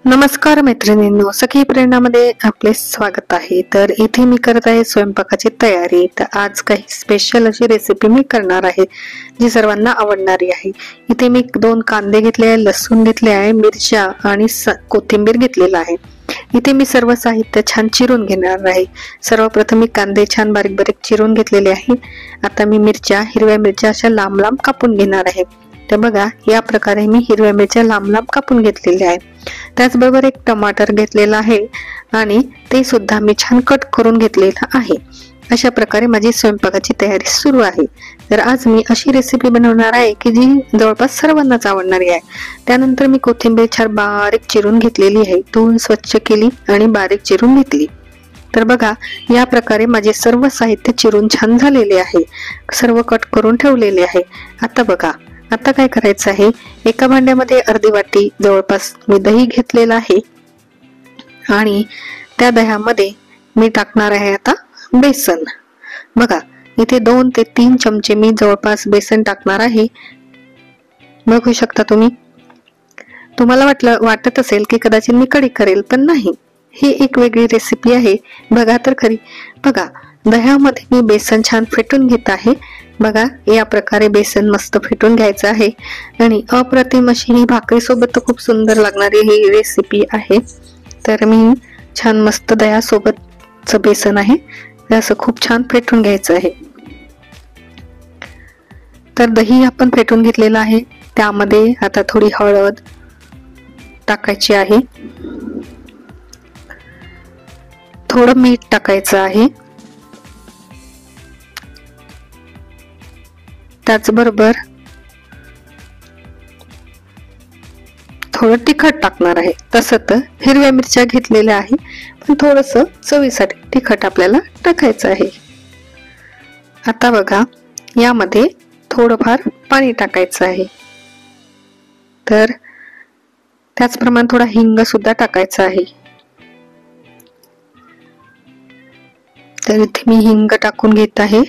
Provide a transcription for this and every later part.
नमस्कार मैत्रिणींनो, सखी प्रेरणामध्ये आपले स्वागत आहे। तर इथे मी करत आहे स्वयंपाकाची तयारी। तर आज काही स्पेशल अशी रेसिपी मी करणार आहे जी सर्वांना आवडणारी आहे। इथे मी 2 कांदे घेतले आहे, लसूण घेतले आहे, मिरच्या आणि कोथिंबीर घेतलेला आहे। इथे मी सर्व साहित्य छान चिरून घेणार आहे। सर्वप्रथम मी कांदे छान बारीक बारीक चिरून घेतलेले आहे। आता मी हिरव्या मिरच्या अशा लांब लांब कापून घेणार आहे। तर बघा, या प्रकारे मी हिरव्या मिरच्या लांब लांब कापून घेतलेल्या आहे। त्याचबरोबर एक टमाटर घेतलेला आहे आणि ते सुद्धा मी छान कट करून घेतलेला आहे। अशा प्रकारे माझी स्वयंपाकाची तयारी सुरू आहे। तर आज मी अशी रेसिपी बनवणार आहे की जी जवळपास सर्वांनाच आवडणारी आहे। त्यानंतर मी कोथिंबीर छान बारीक चिरून घेतलेली आहे, धुवून स्वच्छ केली आणि बारीक चिरून घेतली। तर बघा, या प्रकारे माझे सर्व साहित्य चिरून छान झालेले आहे, सर्व कट करून ठेवलेले आहे। आता बघा, आता काय करायचं आहे, एका भांड्यामध्ये अर्धी वाटी जवळपास मी दही घेतलेला आहे आणि त्या दह्यामध्ये मी टाकणार आहे आता बेसन। बघा, इथे 2 ते 3 चमचे मी जवळपास बेसन टाकणार आहे। बघू शकता तुम्ही। तुम्हाला वाटत असेल की कदाचित मी कढी करेल, पण नाही, ही एक वेगळी रेसिपी आहे। बघा तर खरी। बघा, दह्यामध्ये मी बेसन छान फेटून घेत आहे। बघा, या प्रकारे बेसन मस्त फेटून घ्यायचं आहे आणि अप्रतिम अशी ही भाकरी सोबत खूप सुंदर लागणारी ही रेसिपी आहे। तर मी छान मस्त दह्यासोबतचं बेसन आहे, असं खूप छान फेटून घ्यायचं आहे। तर दही आपण फेटून घेतलेलं आहे, त्यामध्ये आता थोडी हळद टाकायची आहे, थोडं मीठ टाकायचं आहे, त्याचबरोबर थोडं तिखट टाकणार आहे। तसं तर हिरव्या मिरच्या घेतलेल्या आहे, पण थोडस चवीसाठी तिखट आपल्याला टाकायचं आहे। आता बघा, यामध्ये थोडंफार पाणी टाकायचं आहे। तर त्याचप्रमाणे थोडा हिंग सुद्धा टाकायचा आहे। तर इथे मी हिंग टाकून घेत आहे।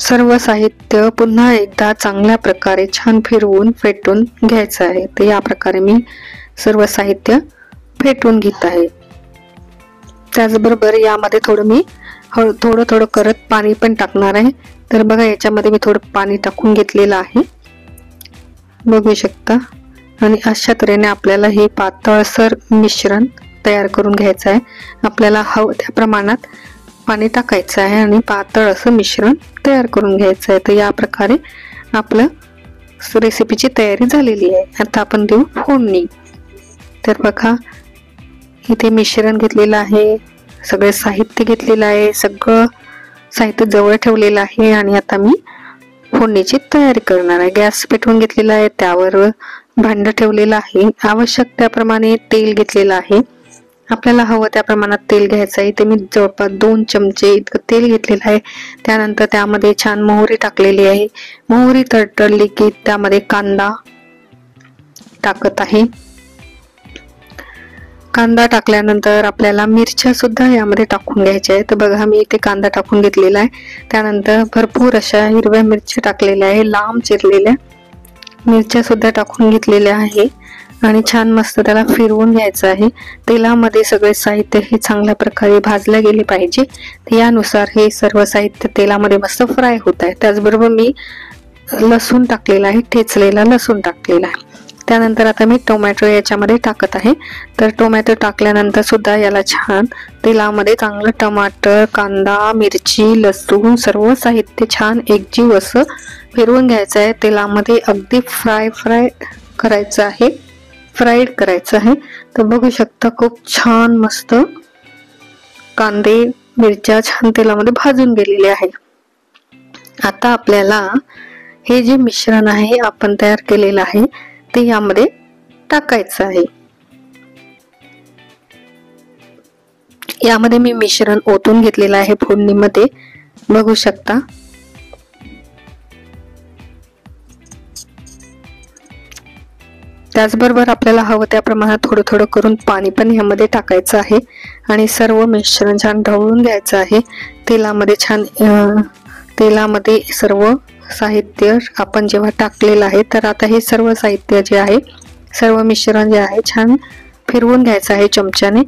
सर्व साहित्य पुन्हा एकदा चांगल्या प्रकारे छान फिरवून फेटून घ्यायचं आहे। तर या प्रकारे मी सर्व साहित्य फेटून घेत आहे। त्याचबरोबर यामध्ये थोडं मी थोडं करत पाणी पण टाकणार आहे। तर बघा, याच्यामध्ये मी थोडं पाणी टाकून घेतलेलं आहे, बघू शकता। आणि अशा तऱ्हेने आपल्याला हे पातळसर मिश्रण तयार करून घ्यायचं आहे। आपल्याला हवं त्या प्रमाणात पाणी टाकायचं आहे आणि पातळ असं मिश्रण तयार करून घ्यायचं आहे। तर या प्रकारे आपलं रेसिपीची तयारी झालेली आहे। आता आपण देऊ फोडणी। तर बघा, इथे मिश्रण घेतलेलं आहे, सगळे साहित्य घेतलेलं आहे, सगळं साहित्य जवळ ठेवलेलं आहे आणि आता मी फोडणीची तयारी करणार आहे। गॅस पेटवून घेतलेला आहे, त्यावर भांडं ठेवलेलं आहे, आवश्यक त्याप्रमाणे तेल घेतलेलं आहे। आपल्याला हवं त्या प्रमाणात तेल घ्यायचं आहे। ते मी जवळपास 2 चमचे इतकं तेल घेतलेलं आहे। त्यानंतर त्यामध्ये छान मोहरी टाकलेली आहे। मोहरी तडतडली की त्यामध्ये कांदा टाकत आहे। कांदा टाकल्यानंतर आपल्याला मिरच्या सुद्धा यामध्ये टाकून घ्यायच्या आहेत। तर बघा, मी इथे कांदा टाकून घेतलेला आहे। त्यानंतर भरपूर अशा हिरव्या मिरच्या टाकलेल्या आहे, लांब चिरलेल्या मिरच्या सुद्धा टाकून घेतलेल्या आहे आणि छान मस्त त्याला फिरवून घ्यायचं आहे। तेलामध्ये सगळे साहित्य हे चांगल्या प्रकारे भाजले गेले पाहिजे। यानुसार हे सर्व साहित्य तेलामध्ये मस्त फ्राय होत आहे। त्याचबरोबर मी लसूण टाकलेला आहे, ठेचलेला लसूण टाकलेला आहे। त्यानंतर आता मी टोमॅटो याच्यामध्ये टाकत आहे। तर टोमॅटो टाकल्यानंतर सुद्धा याला छान तेलामध्ये चांगलं टमाटर, कांदा, मिरची, लसूण सर्व साहित्य छान एकजीव असं फिरवून घ्यायचं आहे। तेलामध्ये अगदी फ्राय करायचं आहे, फ्राईड करायचं आहे। तर बघू शकता, खूप छान मस्त कांदे मिरच्या छान तेलामध्ये भाजून गेलेले आहे। आता आपल्याला हे जे मिश्रण आहे आपण तयार केलेलं आहे ते यामध्ये टाकायचं आहे। यामध्ये मी मिश्रण ओतून घेतलेलं आहे फोडणीमध्ये, बघू शकता। त्याचबरोबर आपल्याला हवं त्या प्रमाणात थोडं थोडं करून पाणी पण यामध्ये टाकायचं आहे आणि सर्व मिश्रण छान ढवळून घ्यायचं आहे। तेलामध्ये छान तेलामध्ये सर्व साहित्य आपण जेव्हा टाकलेलं आहे, तर आता हे सर्व साहित्य जे आहे, सर्व मिश्रण जे आहे छान फिरवून घ्यायचं आहे चमच्याने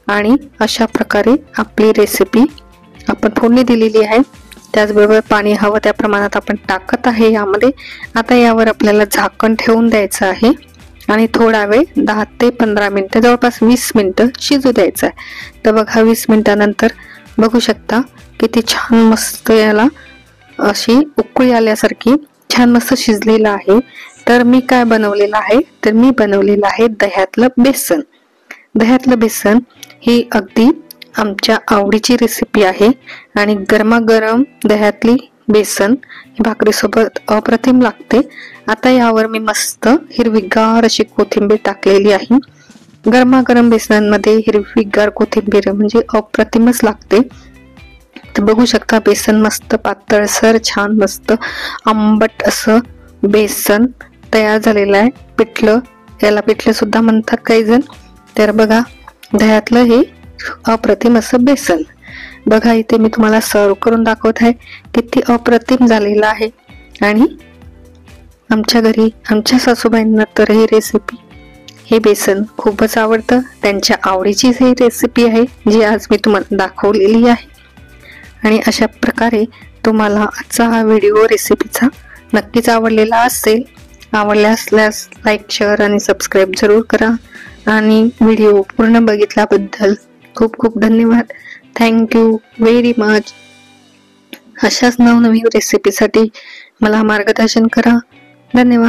आणि अशा प्रकारे आपली रेसिपी आपण फोडणी दिलेली आहे. त्याचबरोबर पाणी हवं त्या प्रमाणात आपण टाकत आहे यामध्ये. आता यावर आपल्याला झाकण ठेवून द्यायचं आहे आणि थोडा वेळ 10 ते 15 मिनिटं, जवळपास 20 मिनिटं शिजू द्यायचं आहे. तर बघा 20 मिनिटानंतर बघू शकता किती छान मस्त याला अशी उकळी आल्यासारखी छान मस्त शिजलेलं आहे. तर मी काय बनवलेलं आहे, तर मी बनवलेलं आहे दह्यातलं बेसन. दह्यातलं बेसन ही अगदी आमच्या आवडीची रेसिपी आहे आणि गरमागरम दह्यातली बेसन ही भाकरीसोबत अप्रतिम लागते. आता यावर मी मस्त हिरवीगार अशी कोथिंबीर टाकलेली आहे. गरमागरम बेसनांमध्ये हिरवीगार कोथिंबीर म्हणजे अप्रतिमच लागते. तर बघू शकता बेसन मस्त पातळसर छान मस्त आंबट असं बेसन तयार झालेलं आहे. पिठलं, याला पिठलं सुद्धा म्हणतात काही जण. तर बघा दह्यातलं हे अप्रतिम असं बेसन. बघा इथे मी तुम्हाला सर्व करून दाखवत आहे, किती अप्रतिम झालेलं आहे. आणि आमच्या घरी आमच्या सासूबाईंना तर ही रेसिपी, हे बेसन खूपच आवडतं. त्यांच्या आवडीचीच ही रेसिपी आहे जी आज मी तुम्हाला दाखवलेली आहे. आणि अशा प्रकारे तुम्हाला आजचा हा व्हिडिओ रेसिपीचा नक्कीच आवडलेला असेल. आवडला असल्यास लाईक, शेअर आणि सबस्क्राईब जरूर करा. आणि व्हिडिओ पूर्ण बघितल्याबद्दल खूप खूप धन्यवाद. Thank you very much. अशाच नवनवीन रेसिपीसाठी मला मार्गदर्शन करा. धन्यवाद.